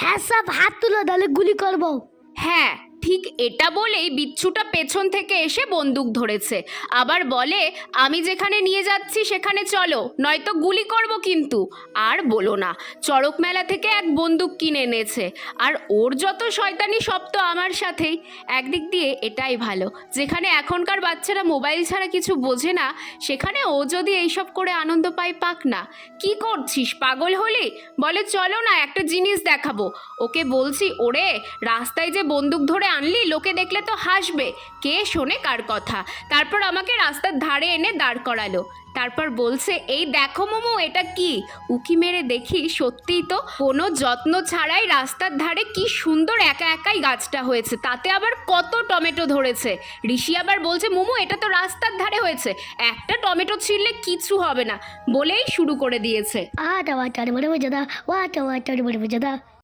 হ্যাঁ সব হাত তুলো, তাহলে গুলি করবো। হ্যাঁ, ঠিক এটা বলেই বিচ্ছুটা পেছন থেকে এসে বন্দুক ধরেছে। আবার বলে, আমি যেখানে নিয়ে যাচ্ছি সেখানে চলো, নয়তো গুলি করব কিন্তু। আর বলো না, চড়ক মেলা থেকে এক বন্দুক কিনে এনেছে। আর ওর যত শয়তানি সব তো আমার সাথেই। একদিক দিয়ে এটাই ভালো, যেখানে এখনকার বাচ্চারা মোবাইল ছাড়া কিছু বোঝে না, সেখানে ও যদি এইসব করে আনন্দ পায় পাক না। কি করছিস, পাগল হলি? বলে চলো না, একটা জিনিস দেখাবো। ওকে বলছি, ওরে রাস্তায় যে বন্দুক ধরে আনলি, লোকে দেখলে তো হাসবে, কে শোনে কার কথা। তারপর আমাকে রাস্তার ধারে এনে দাঁড় করালো। তারপর বলছে, এই দেখো মোমো, এটা কি? উকি মেরে দেখি, সত্যিই তো কোনো যত্ন ছাড়াই রাস্তার ধারে কি সুন্দর একা একাই গাছটা হয়েছে, তাতে আবার কত টমেটো ধরেছে। ঋষি আবার বলছে, মোমো এটা তো রাস্তার ধারে হয়েছে, একটা টমেটো ছিঁড়লে কিছু হবে না, বলেই শুরু করে দিয়েছে। আটা ওয়াটার বড় মজাদা, ওয়াটা ওয়াটার বড় মজাদা।